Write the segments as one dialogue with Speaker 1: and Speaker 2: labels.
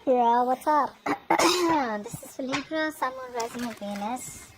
Speaker 1: Libra, what's up? This is for Libra, Sun, Moon, Rising, and Venus.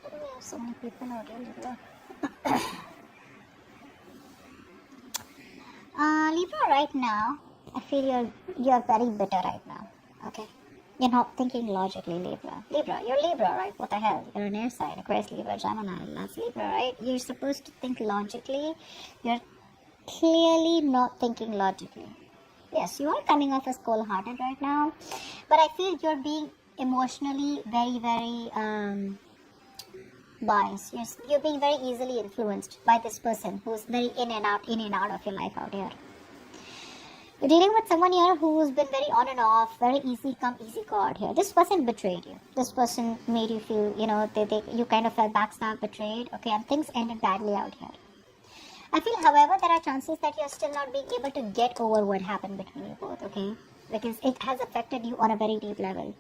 Speaker 1: We have so many people out here, Libra. Libra, right now, I feel you're very bitter right now. Okay, you're not thinking logically, Libra. Libra, you're Libra, right? What the hell? You're an air sign, Aquarius, Libra, Gemini. That's Libra, right? You're supposed to think logically. You're clearly not thinking logically. Yes, you are coming off as cold-hearted right now, but I feel you're being emotionally very biased. You're being very easily influenced by this person who's very in and out of your life out here. You're dealing with someone here who's been very on and off, very easy come, easy go out here. This person betrayed you. This person made you feel, you kind of felt backstabbed, betrayed, okay, and things ended badly out here. I feel, however, there are chances that you're still not being able to get over what happened between you both, okay, because it has affected you on a very deep level.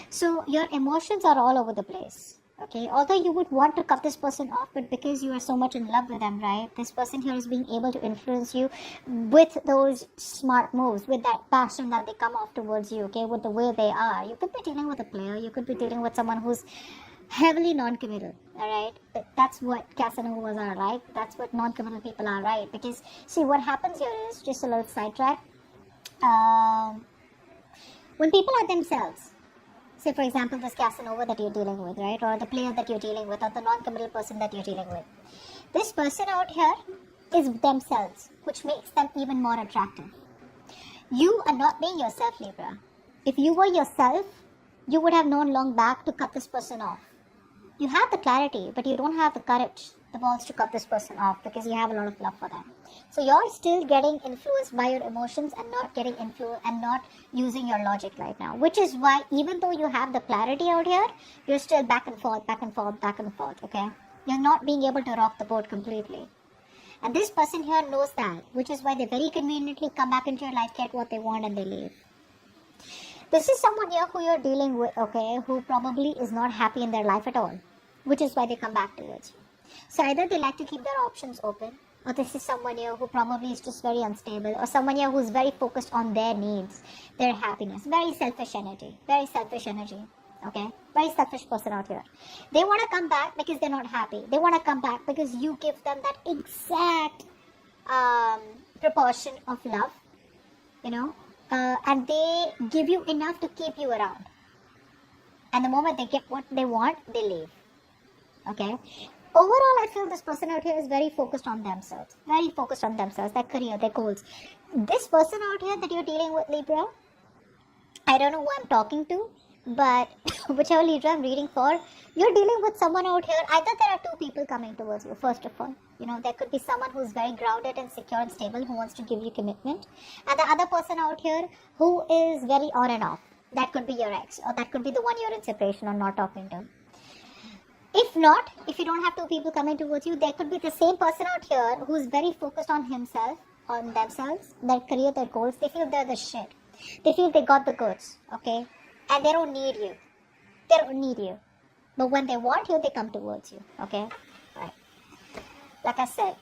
Speaker 1: So your emotions are all over the place. Okay, although you would want to cut this person off, but because you are so much in love with them, right? This person here is being able to influence you with those smart moves, with that passion that they come off towards you, okay, with the way they are. You could be dealing with a player, you could be dealing with someone who's heavily non-committal, alright? That's what Casanovas are like, that's what non-committal people are, right? Because, see, what happens here is, just a little sidetrack, when people are themselves, say, for example, this Casanova that you're dealing with, right? Or the player that you're dealing with, or the non-committal person that you're dealing with. This person out here is themselves, which makes them even more attractive. You are not being yourself, Libra. If you were yourself, you would have known long back to cut this person off. You have the clarity, but you don't have the courage, the balls to cut this person off because you have a lot of love for them. So you're still getting influenced by your emotions and not getting influenced and not using your logic right now. Which is why even though you have the clarity out here, you're still back and forth, okay? You're not being able to rock the boat completely. And this person here knows that, which is why they very conveniently come back into your life, get what they want, and they leave. This is someone here who you're dealing with, okay, who probably is not happy in their life at all, which is why they come back towards you. So either they like to keep their options open, or this is someone here who probably is just very unstable, or someone here who's very focused on their needs, their happiness, very selfish energy, okay? Very selfish person out here. They want to come back because they're not happy. They want to come back because you give them that exact proportion of love, and they give you enough to keep you around. And the moment they get what they want, they leave. Okay? Overall, I feel this person out here is very focused on themselves. Their career, their goals. This person out here that you're dealing with, Libra, I don't know who I'm talking to, but whichever Libra I'm reading for, you're dealing with someone out here. Either there are two people coming towards you, first of all. There could be someone who's very grounded and secure and stable who wants to give you commitment. And the other person out here who is very on and off. That could be your ex, or that could be the one you're in separation or not talking to. If not, if you don't have two people coming towards you, there could be the same person out here who's very focused on himself, on themselves, their career, their goals. They feel they're the shit. They feel they got the goods, okay? And they don't need you. But when they want you, they come towards you, okay? Right. Like I said,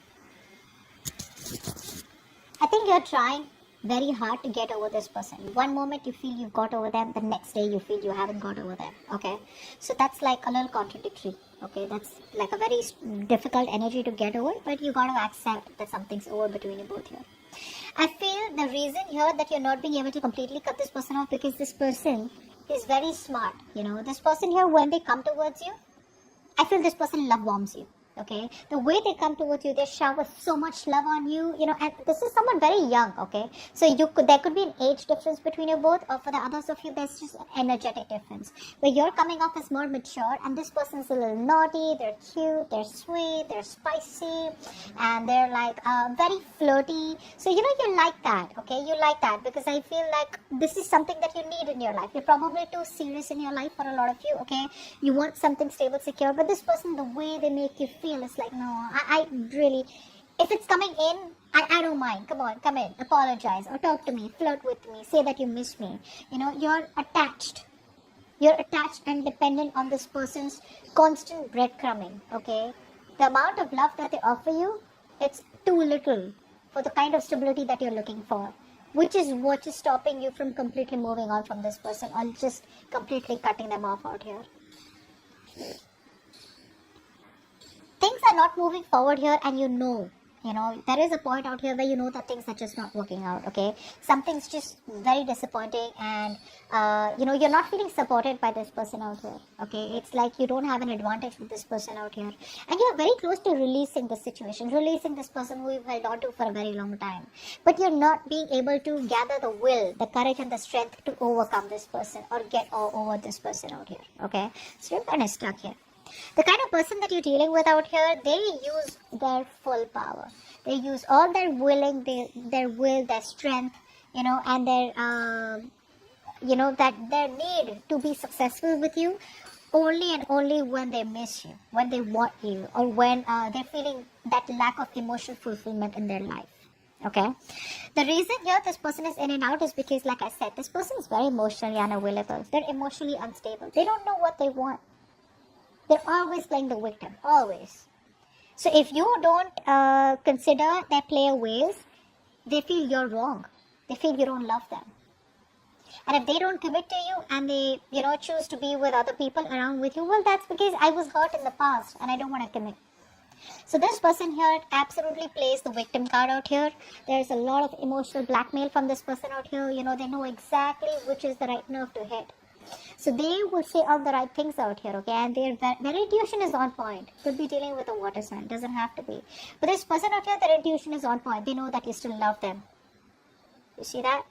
Speaker 1: I think you're trying very hard to get over this person. One moment you feel you've got over them, the next day you feel you haven't got over them, okay? So that's like a little contradictory, okay? That's like a very difficult energy to get over, but you got to accept that something's over between you both here. I feel the reason here that you're not being able to completely cut this person off because this person is very smart, This person here, when they come towards you, I feel this person love bombs you. Okay, the way they come towards you, they shower so much love on you, and this is someone very young, okay? So there could be an age difference between you both, or for the others of you, there's just an energetic difference. Where you're coming off as more mature, and this person's a little naughty, they're cute, they're sweet, they're spicy, and they're like very flirty. So, you like that, okay? You like that, because I feel like this is something that you need in your life. You're probably too serious in your life for a lot of you, okay? You want something stable, secure, but this person, the way they make you feel, it's like, no, I really, if it's coming in, I don't mind. Come on, come in, apologize or talk to me, flirt with me, say that you miss me. You know, you're attached. You're attached and dependent on this person's constant breadcrumbing, okay? The amount of love that they offer you, it's too little for the kind of stability that you're looking for, which is what is stopping you from completely moving on from this person or just completely cutting them off out here. Things are not moving forward here, and you know, there is a point out here where you know that things are just not working out, okay? Something's just very disappointing, and you're not feeling supported by this person out here, okay? It's like you don't have an advantage with this person out here, and you're very close to releasing this situation, releasing this person who you've held on to for a very long time, but you're not being able to gather the will, the courage and the strength to overcome this person or get over this person out here, okay? So you're kind of stuck here. The kind of person that you're dealing with out here, they use their full power. They use all their willing, their will, their strength, and their, that their need to be successful with you only and only when they miss you, when they want you, or when they're feeling that lack of emotional fulfillment in their life. Okay? The reason here this person is in and out is because, like I said, this person is very emotionally unavailable. They're emotionally unstable. They don't know what they want. They're always playing the victim, always. So if you don't consider their player ways, they feel you're wrong. They feel you don't love them. And if they don't commit to you and they, choose to be with other people around with you, well, that's because I was hurt in the past and I don't want to commit. So this person here absolutely plays the victim card out here. There's a lot of emotional blackmail from this person out here. They know exactly which is the right nerve to hit. So they will say all the right things out here, okay? And their intuition is on point. Could be dealing with a water sign, doesn't have to be. But this person out here, their intuition is on point. They know that you still love them. You see that?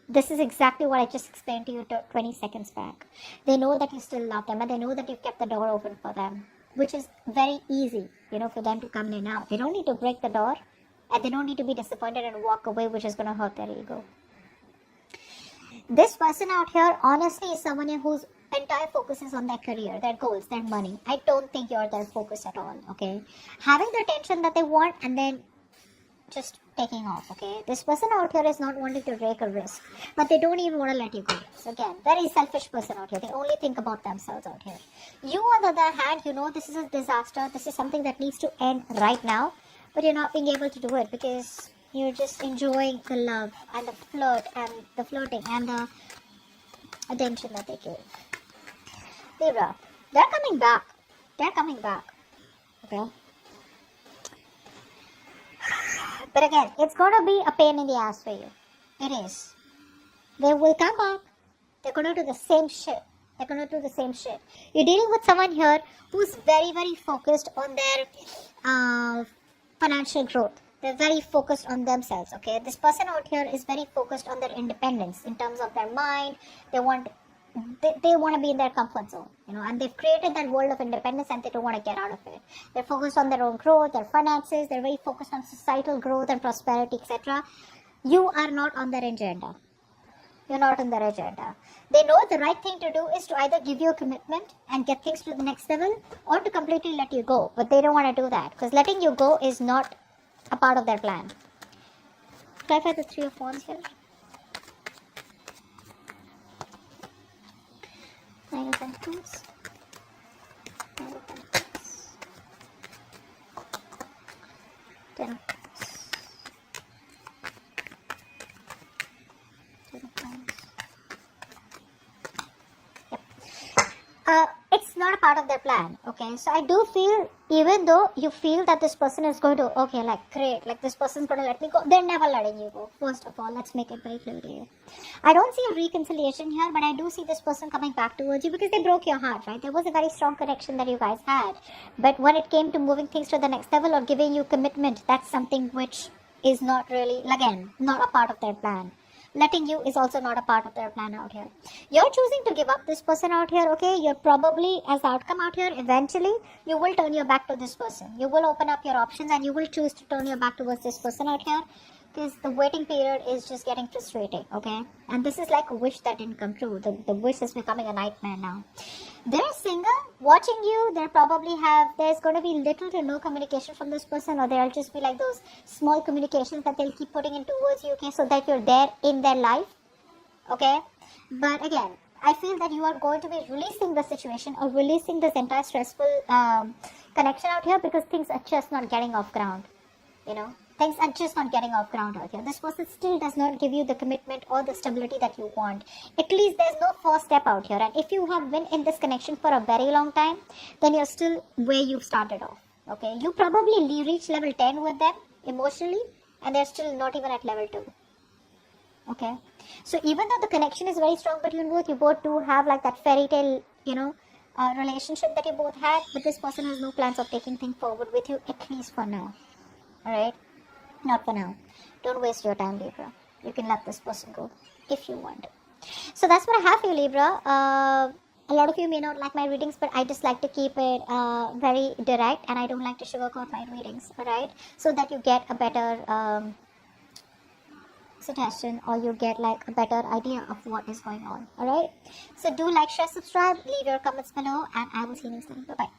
Speaker 1: This is exactly what I just explained to you 20 seconds back. They know that you still love them, and they know that you've kept the door open for them, which is very easy, for them to come in and out. They don't need to break the door, and they don't need to be disappointed and walk away, which is going to hurt their ego. This person out here, honestly, is someone whose entire focus is on their career, their goals, their money. I don't think you're their focus at all, okay? Having the attention that they want and then just taking off, okay? This person out here is not wanting to take a risk, but they don't even want to let you go. So again, very selfish person out here. They only think about themselves out here. You, on the other hand, this is a disaster. This is something that needs to end right now, but you're not being able to do it because you're just enjoying the love and the flirt and the flirting and the attention that they give. Libra, they're coming back. They're coming back. Okay? But again, it's going to be a pain in the ass for you. It is. They will come back. They're going to do the same shit. They're going to do the same shit. You're dealing with someone here who's very, very focused on their financial growth. They're very focused on themselves, okay? This person out here is very focused on their independence in terms of their mind. They want to be in their comfort zone, and they've created that world of independence and they don't want to get out of it. They're focused on their own growth, their finances. They're very focused on societal growth and prosperity, etc. You are not on their agenda. You're not on their agenda. They know the right thing to do is to either give you a commitment and get things to the next level or to completely let you go. But they don't want to do that because letting you go is not a part of their plan. Clarify the Three of Wands here. Nine of Pentacles. Nine of Pentacles. 10 of Pentacles. 10 of Wands. Yep. It's not a part of their plan, okay? So I do feel, even though you feel that this person is going to, okay, great, this person's going to let me go, they're never letting you go. First of all, let's make it very clear to you. I don't see a reconciliation here, but I do see this person coming back towards you because they broke your heart, right? There was a very strong connection that you guys had. But when it came to moving things to the next level or giving you commitment, that's something which is not really, again, not a part of their plan. Letting you is also not a part of their plan out here. You're choosing to give up this person out here, okay? You're probably, as the outcome out here, eventually, you will turn your back to this person. You will open up your options and you will choose to turn your back towards this person out here. because the waiting period is just getting frustrating, okay? And this is like a wish that didn't come true. The wish is becoming a nightmare now. They're single, watching you. There's going to be little to no communication from this person, or there'll just be like those small communications that they'll keep putting in towards you, okay? So that you're there in their life, okay? But again, I feel that you are going to be releasing the situation or releasing this entire stressful connection out here, because things are just not getting off ground, you know? Things are just not getting off ground out here. This person still does not give you the commitment or the stability that you want. At least there's no first step out here. And if you have been in this connection for a very long time, then you're still where you started off. Okay, you probably reach level 10 with them emotionally, and they're still not even at level 2. Okay, so even though the connection is very strong between both, you both do have like that fairy tale, relationship that you both had, but this person has no plans of taking things forward with you, at least for now. Alright? Not for now. Don't waste your time, Libra. You can let this person go if you want. So that's what I have for you, Libra. A lot of you may not like my readings, but I just like to keep it very direct, and I don't like to sugarcoat my readings, alright? So that you get a better suggestion, or you get like a better idea of what is going on, alright? So do like, share, subscribe, leave your comments below, and I will see you next time. Bye-bye.